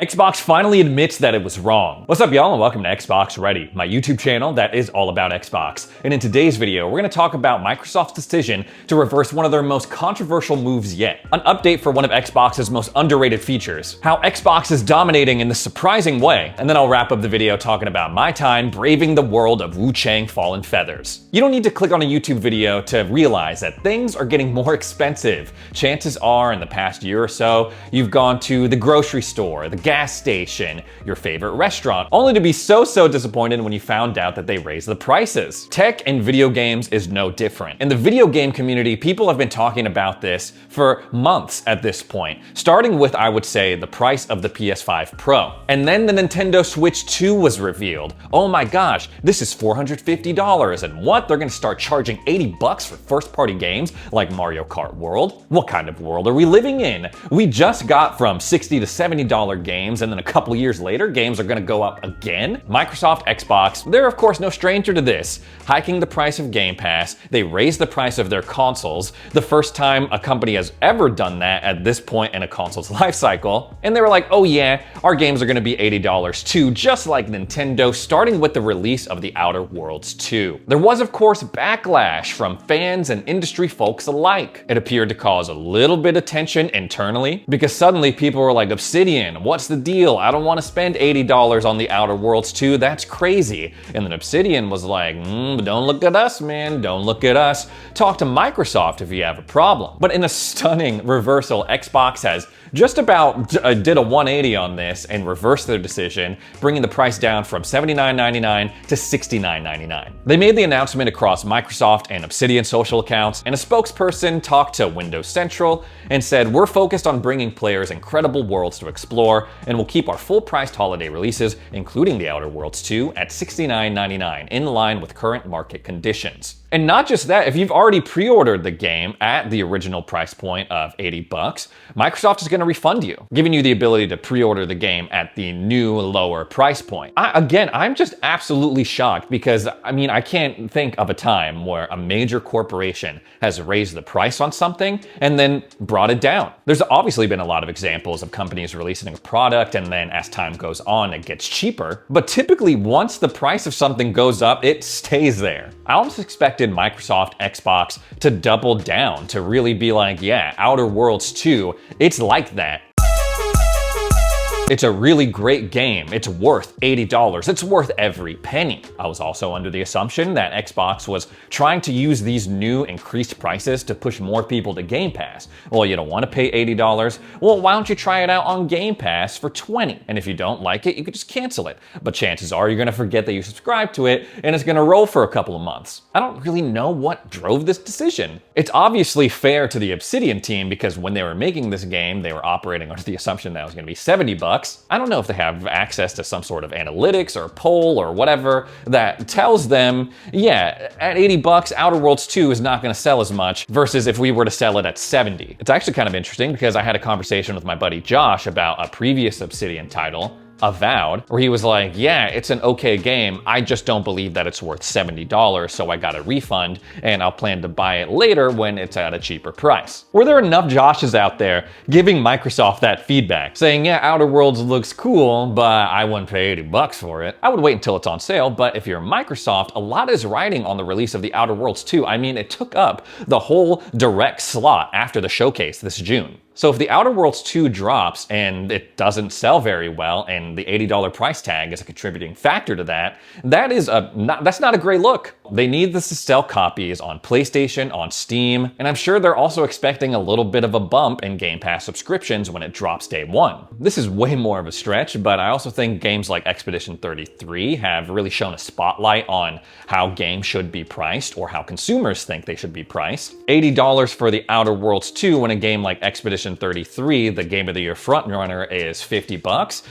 Xbox finally admits that it was wrong. What's up, y'all, and welcome to Xbox Ready, my YouTube channel that is all about Xbox. And in today's video, we're going to talk about Microsoft's decision to reverse one of their most controversial moves yet, an update for one of Xbox's most underrated features, how Xbox is dominating in this surprising way, and then I'll wrap up the video talking about my time braving the world of Chang Fallen Feathers. You don't need to click on a YouTube video to realize that things are getting more expensive. Chances are, in the past year or so, you've gone to the grocery store, the gas station, your favorite restaurant, only to be so disappointed when you found out that they raised the prices. Tech and video games is no different. In the video game community, people have been talking about this for months at this point, starting with, I would say, the price of the PS5 Pro. And then the Nintendo Switch 2 was revealed. Oh my gosh, this is $450, and what? They're gonna start charging $80 for first-party games like Mario Kart World? What kind of world are we living in? We just got from $60 to $70 games, and then a couple years later, games are gonna go up again? Microsoft, Xbox, they're of course no stranger to this. Hiking the price of Game Pass, they raised the price of their consoles, the first time a company has ever done that at this point in a console's life cycle. And they were like, oh yeah, our games are gonna be $80 too, just like Nintendo, starting with the release of The Outer Worlds 2. There was of course backlash from fans and industry folks alike. It appeared to cause a little bit of tension internally, because suddenly people were like, Obsidian, what's the deal? I don't want to spend $80 on The Outer Worlds 2, that's crazy. And then Obsidian was like, don't look at us, man, don't look at us. Talk to Microsoft if you have a problem. But in a stunning reversal, Xbox has just about did a 180 on this and reversed their decision, bringing the price down from $79.99 to $69.99. They made the announcement across Microsoft and Obsidian social accounts, and a spokesperson talked to Windows Central and said, we're focused on bringing players incredible worlds to explore, and we'll keep our full-priced holiday releases, including The Outer Worlds 2, at $69.99, in line with current market conditions. And not just that, if you've already pre-ordered the game at the original price point of $80, Microsoft is going to refund you, giving you the ability to pre-order the game at the new lower price point. I'm just absolutely shocked because, I can't think of a time where a major corporation has raised the price on something and then brought it down. There's obviously been a lot of examples of companies releasing a product and then as time goes on, it gets cheaper. But typically, once the price of something goes up, it stays there. I almost expected Microsoft, Xbox to double down, to really be like, yeah, Outer Worlds 2, it's like that. It's a really great game. It's worth $80. It's worth every penny. I was also under the assumption that Xbox was trying to use these new increased prices to push more people to Game Pass. Well, you don't want to pay $80? Well, why don't you try it out on Game Pass for $20? And if you don't like it, you could just cancel it. But chances are you're going to forget that you subscribed to it and it's going to roll for a couple of months. I don't really know what drove this decision. It's obviously fair to the Obsidian team because when they were making this game, they were operating under the assumption that it was going to be $70. I don't know if they have access to some sort of analytics or poll or whatever that tells them, yeah, at $80, Outer Worlds 2 is not going to sell as much versus if we were to sell it at $70. It's actually kind of interesting because I had a conversation with my buddy Josh about a previous Obsidian title, Avowed, where he was like, yeah, it's an okay game, I just don't believe that it's worth $70, so I got a refund and I'll plan to buy it later when it's at a cheaper price. Were there enough Joshes out there giving Microsoft that feedback, saying, yeah, Outer Worlds looks cool, but I wouldn't pay $80 for it? I would wait until it's on sale, but if you're Microsoft, a lot is riding on the release of The Outer Worlds 2. It took up the whole direct slot after the showcase this June. So if The Outer Worlds 2 drops and it doesn't sell very well and the $80 price tag is a contributing factor to that, that's not a great look. They need this to sell copies on PlayStation, on Steam, and I'm sure they're also expecting a little bit of a bump in Game Pass subscriptions when it drops day one. This is way more of a stretch, but I also think games like Expedition 33 have really shown a spotlight on how games should be priced or how consumers think they should be priced. $80 for The Outer Worlds 2 when a game like Expedition 33, the Game of the Year frontrunner, is $50,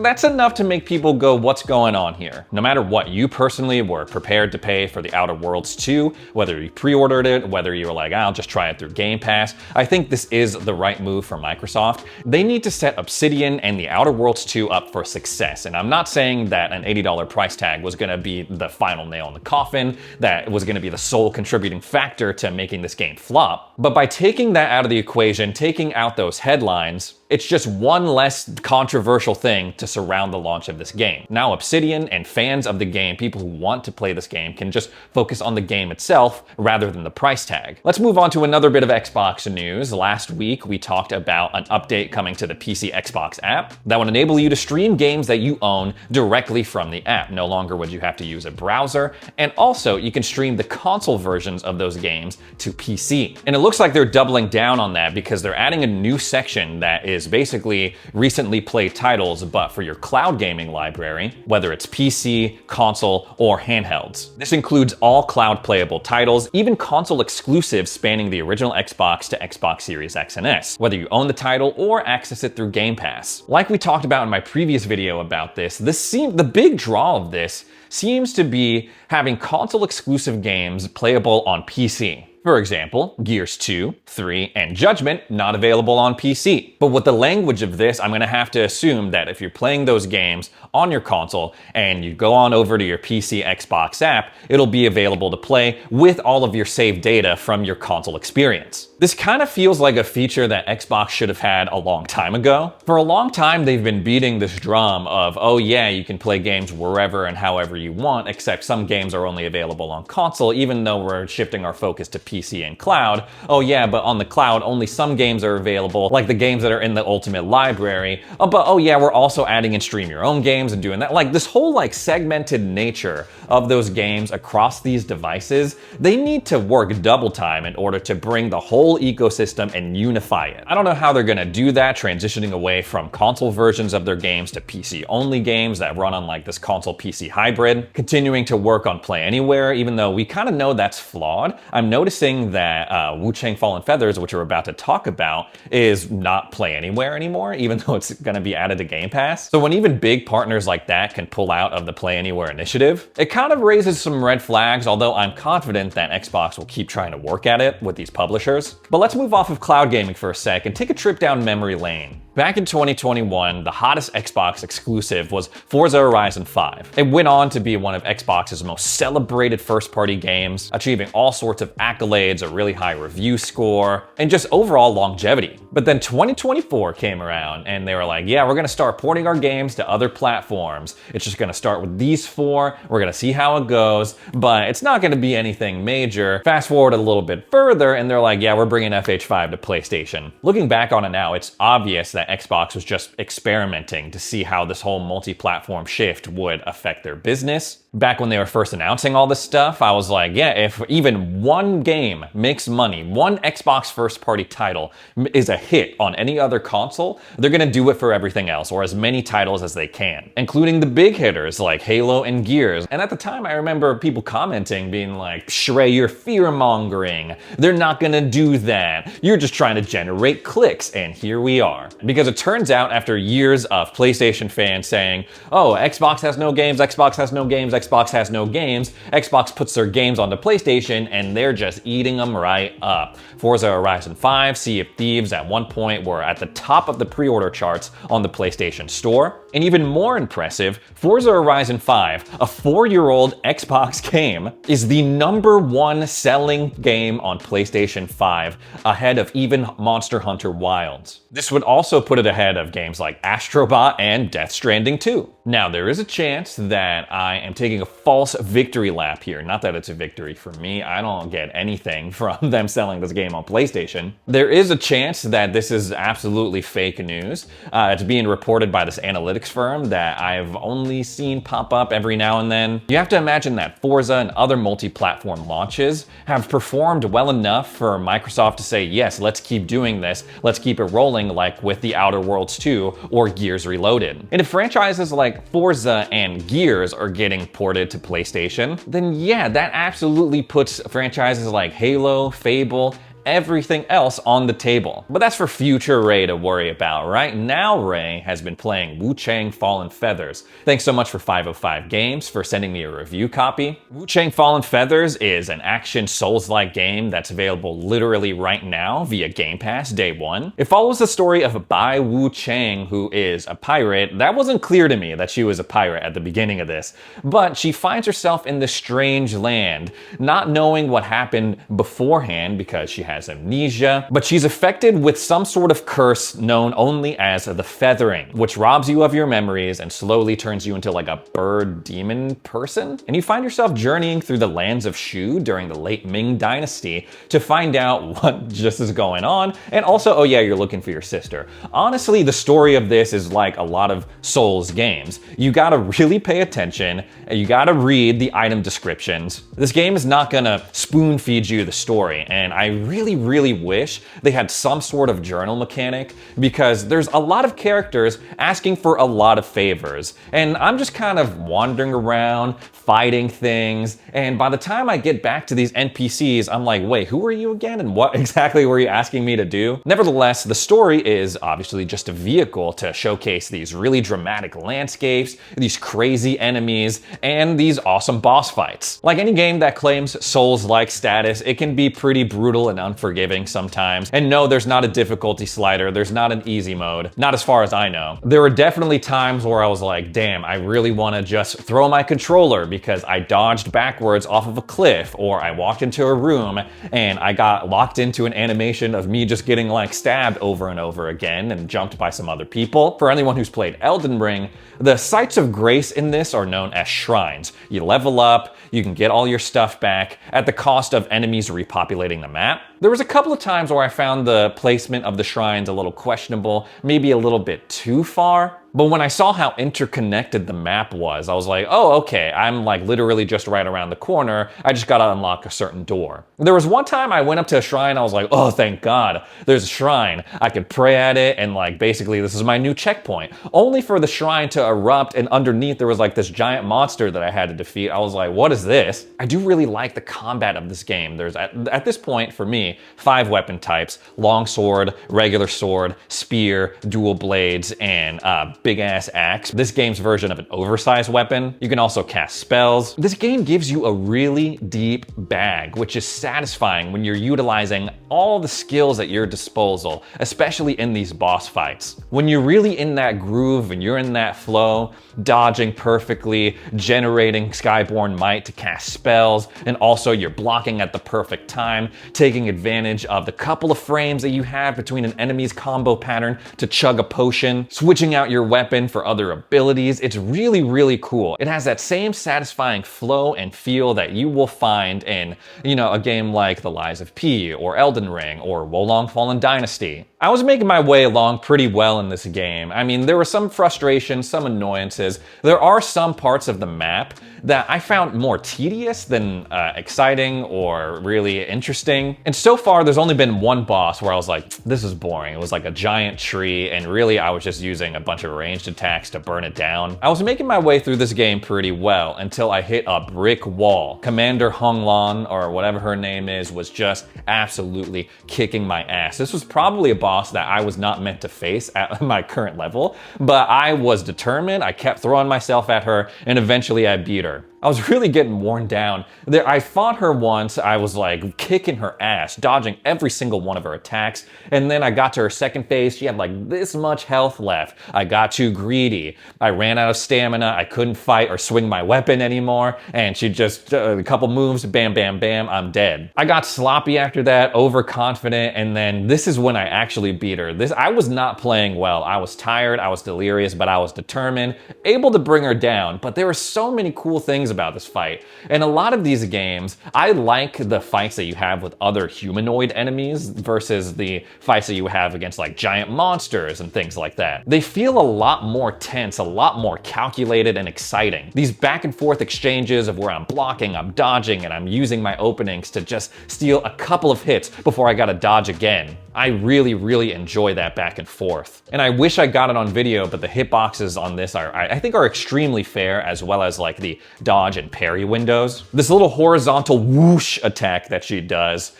that's enough to make people go, what's going on here? No matter what you personally were prepared to pay for The Outer Worlds 2, whether you pre-ordered it, whether you were like, I'll just try it through Game Pass, I think this is the right move for Microsoft. They need to set Obsidian and The Outer Worlds 2 up for success, and I'm not saying that an $80 price tag was going to be the final nail in the coffin, that was going to be the sole contributing factor to making this game flop, but by taking that out of the equation, taking out those headlines, It's just one less controversial thing to surround the launch of this game. Now Obsidian and fans of the game, people who want to play this game, can just focus on the game itself rather than the price tag. Let's move on to another bit of Xbox news. Last week, we talked about an update coming to the PC Xbox app that would enable you to stream games that you own directly from the app. No longer would you have to use a browser, and also you can stream the console versions of those games to PC. And it looks like they're doubling down on that because they're adding a new section that is basically recently played titles, but for your cloud gaming library, whether it's PC, console, or handhelds. This includes all cloud playable titles, even console exclusives spanning the original Xbox to Xbox Series X and S, whether you own the title or access it through Game Pass. Like we talked about in my previous video about this, the big draw of this seems to be having console exclusive games playable on PC. For example, Gears 2, 3, and Judgment not available on PC. But with the language of this, I'm going to have to assume that if you're playing those games on your console and you go on over to your PC Xbox app, it'll be available to play with all of your saved data from your console experience. This kind of feels like a feature that Xbox should have had a long time ago. For a long time, they've been beating this drum of, oh yeah, you can play games wherever and however you want, except some games are only available on console, even though we're shifting our focus to PC and cloud. Oh yeah, but on the cloud, only some games are available, like the games that are in the Ultimate Library. Oh yeah, we're also adding in stream your own games and doing that. Like this whole like segmented nature of those games across these devices, they need to work double time in order to bring the whole ecosystem and unify it. I don't know how they're gonna do that, transitioning away from console versions of their games to PC only games that run on like this console PC hybrid, continuing to work on Play Anywhere, even though we kind of know that's flawed. I'm noticing that Wu-Chang Fallen Feathers, which we're about to talk about, is not Play Anywhere anymore, even though it's gonna be added to Game Pass. So when even big partners like that can pull out of the Play Anywhere initiative, it kind of raises some red flags, although I'm confident that Xbox will keep trying to work at it with these publishers. But let's move off of cloud gaming for a sec and take a trip down memory lane. Back in 2021, the hottest Xbox exclusive was Forza Horizon 5. It went on to be one of Xbox's most celebrated first-party games, achieving all sorts of accolades, a really high review score, and just overall longevity. But then 2024 came around and they were like, yeah, we're gonna start porting our games to other platforms. It's just gonna start with these four, we're gonna see how it goes, but it's not gonna be anything major. Fast forward a little bit further and they're like, yeah, we're bringing FH5 to PlayStation. Looking back on it now, it's obvious that Xbox was just experimenting to see how this whole multi-platform shift would affect their business. Back when they were first announcing all this stuff, I was like, yeah, if even one game makes money, one Xbox first-party title is a hit on any other console, they're gonna do it for everything else, or as many titles as they can, including the big hitters like Halo and Gears. And at the time, I remember people commenting, being like, Shrey, you're fear-mongering. They're not gonna do that. You're just trying to generate clicks, and here we are. Because it turns out, after years of PlayStation fans saying, oh, Xbox has no games, Xbox has no games, Xbox has no games, Xbox puts their games onto PlayStation and they're just eating them right up. Forza Horizon 5, Sea of Thieves at one point were at the top of the pre-order charts on the PlayStation Store. And even more impressive, Forza Horizon 5, a 4-year-old Xbox game, is the #1 selling game on PlayStation 5, ahead of even Monster Hunter Wilds. This would also put it ahead of games like Astrobot and Death Stranding 2. Now, there is a chance that I am taking a false victory lap here. Not that it's a victory for me. I don't get anything from them selling this game on PlayStation. There is a chance that this is absolutely fake news. It's being reported by this analytics firm that I've only seen pop up every now and then. You have to imagine that Forza and other multi-platform launches have performed well enough for Microsoft to say, yes, let's keep doing this. Let's keep it rolling, like with The Outer Worlds 2 or Gears Reloaded. And if franchises like Forza and Gears are getting ported to PlayStation, then yeah, that absolutely puts franchises like Halo, Fable, everything else on the table. But that's for future Ray to worry about. Right now, Ray has been playing Wu-Chang Fallen Feathers. Thanks so much for 505 Games for sending me a review copy. Wu-Chang Fallen Feathers is an action Souls-like game that's available literally right now via Game Pass Day 1. It follows the story of Bai Wu-Chang, who is a pirate. That wasn't clear to me that she was a pirate at the beginning of this, but she finds herself in this strange land, not knowing what happened beforehand because she had has amnesia, but she's affected with some sort of curse known only as the feathering, which robs you of your memories and slowly turns you into like a bird demon person. And you find yourself journeying through the lands of Shu during the late Ming Dynasty to find out what just is going on. And also, oh yeah, you're looking for your sister. Honestly, the story of this is like a lot of Souls games. You gotta really pay attention, and you gotta read the item descriptions. This game is not gonna spoon feed you the story, and I really wish they had some sort of journal mechanic, because there's a lot of characters asking for a lot of favors, and I'm just kind of wandering around, fighting things, and by the time I get back to these NPCs, I'm like, wait, who are you again, and what exactly were you asking me to do? Nevertheless, the story is obviously just a vehicle to showcase these really dramatic landscapes, these crazy enemies, and these awesome boss fights. Like any game that claims Souls-like status, it can be pretty brutal and unforgiving sometimes. And no, there's not a difficulty slider, there's not an easy mode, not as far as I know. There were definitely times where I was like, damn, I really want to just throw my controller because I dodged backwards off of a cliff, or I walked into a room and I got locked into an animation of me just getting like stabbed over and over again and jumped by some other people. For anyone who's played Elden Ring, the sites of grace in this are known as shrines. You level up, you can get all your stuff back at the cost of enemies repopulating the map. There was a couple of times where I found the placement of the shrines a little questionable, maybe a little bit too far. But when I saw how interconnected the map was, I was like, oh, okay, I'm like literally just right around the corner. I just gotta unlock a certain door. There was one time I went up to a shrine, I was like, oh, thank God, there's a shrine. I could pray at it, and like basically this is my new checkpoint. Only for the shrine to erupt, and underneath there was like this giant monster that I had to defeat. I was like, what is this? I do really like the combat of this game. There's at this point, for me, 5 weapon types: long sword, regular sword, spear, dual blades, and big ass axe. This game's version of an oversized weapon. You can also cast spells. This game gives you a really deep bag, which is satisfying when you're utilizing all the skills at your disposal, especially in these boss fights. When you're really in that groove and you're in that flow, dodging perfectly, generating Skyborn Might to cast spells, and also you're blocking at the perfect time, taking advantage of the couple of frames that you have between an enemy's combo pattern to chug a potion, switching out your weapon for other abilities. It's really cool. It has that same satisfying flow and feel that you will find in, a game like The Lies of P or Elden Ring or Wolong Fallen Dynasty. I was making my way along pretty well in this game. I mean, there were some frustrations, some annoyances. There are some parts of the map that I found more tedious than exciting or really interesting. And so far, there's only been one boss where I was like, this is boring. It was like a giant tree, and really I was just using a bunch of ranged attacks to burn it down. I was making my way through this game pretty well until I hit a brick wall. Commander Hong Lan, or whatever her name is, was just absolutely kicking my ass. This was probably a boss that I was not meant to face at my current level, but I was determined. I kept throwing myself at her, and eventually I beat her. I was really getting worn down. I fought her once, I was like kicking her ass, dodging every single one of her attacks, and then I got to her second phase, she had like this much health left. I got too greedy. I ran out of stamina, I couldn't fight or swing my weapon anymore, and she just, a couple moves, bam, bam, bam, I'm dead. I got sloppy after that, overconfident, and then this is when I actually beat her. I was not playing well. I was tired, I was delirious, but I was determined, able to bring her down, but there were so many cool things about this fight. And a lot of these games, I like the fights that you have with other humanoid enemies versus the fights that you have against like giant monsters and things like that. They feel a lot more tense, a lot more calculated and exciting. These back and forth exchanges of where I'm blocking, I'm dodging, and I'm using my openings to just steal a couple of hits before I gotta dodge again. I really enjoy that back and forth. And I wish I got it on video, but the hitboxes on this I think are extremely fair, as well as like the dodge and parry windows. This little horizontal whoosh attack that she does,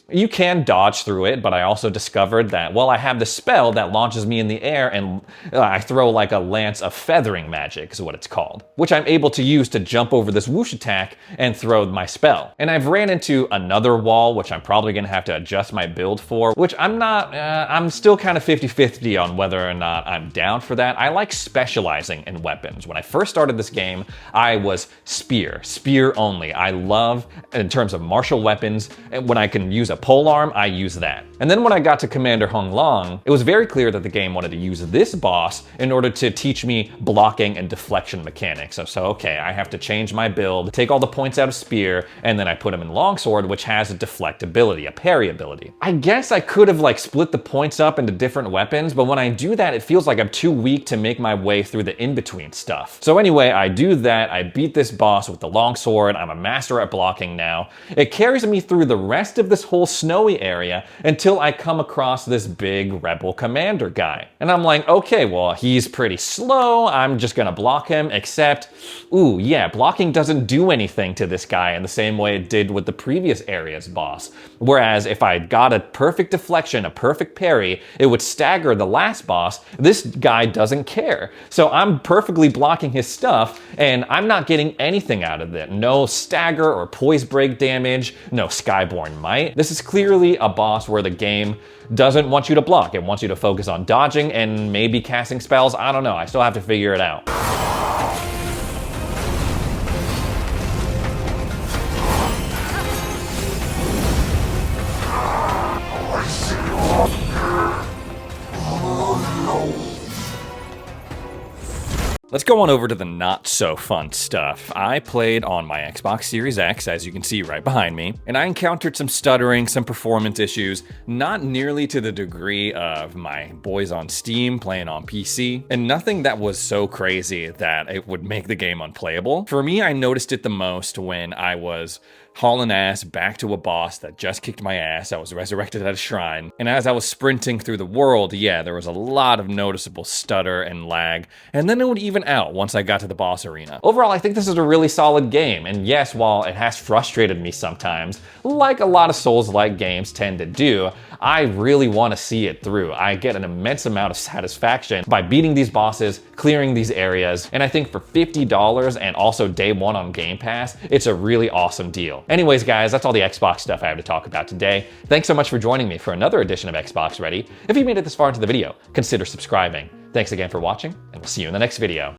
you can dodge through it, but I also discovered that, well, I have the spell that launches me in the air, and I throw like a lance of feathering magic is what it's called, which I'm able to use to jump over this whoosh attack and throw my spell. And I've ran into another wall, which I'm probably gonna have to adjust my build for, which I'm still kind of 50-50 on whether or not I'm down for that. I like specializing in weapons. When I first started this game, I was course, spear only. I love, in terms of martial weapons, when I can use a polearm, I use that. And then when I got to Commander Hung Long, it was very clear that the game wanted to use this boss in order to teach me blocking and deflection mechanics. So okay, I have to change my build, take all the points out of spear, and then I put him in longsword, which has a deflect ability, a parry ability. I guess I could have like split the points up into different weapons, but when I do that, it feels like I'm too weak to make my way through the in-between stuff. So anyway, I do that, I beat this boss with the longsword, I'm a master at blocking now. It carries me through the rest of this whole snowy area until I come across this big rebel commander guy. And I'm like, okay, well, he's pretty slow, I'm just gonna block him, except, ooh, yeah, blocking doesn't do anything to this guy in the same way it did with the previous area's boss. Whereas if I got a perfect deflection, a perfect parry, it would stagger the last boss. This guy doesn't care. So I'm perfectly blocking his stuff, and I'm not getting anything out of it. No stagger or poise break damage, no skyborn might. This is clearly a boss where the game doesn't want you to block. It wants you to focus on dodging and maybe casting spells. I don't know. I still have to figure it out. Let's go on over to the not so fun stuff. I played on my Xbox Series X, as you can see right behind me, and I encountered some stuttering, some performance issues, not nearly to the degree of my boys on Steam playing on PC, and nothing that was so crazy that it would make the game unplayable. For me, I noticed it the most when I was hauling ass back to a boss that just kicked my ass. I was resurrected at a shrine. And as I was sprinting through the world, yeah, there was a lot of noticeable stutter and lag. And then it would even out once I got to the boss arena. Overall, I think this is a really solid game. And yes, while it has frustrated me sometimes, like a lot of Souls-like games tend to do, I really want to see it through. I get an immense amount of satisfaction by beating these bosses, clearing these areas, and I think for $50 and also day one on Game Pass, it's a really awesome deal. Anyways, guys, that's all the Xbox stuff I have to talk about today. Thanks so much for joining me for another edition of Xbox Ready. If you made it this far into the video, consider subscribing. Thanks again for watching, and we'll see you in the next video.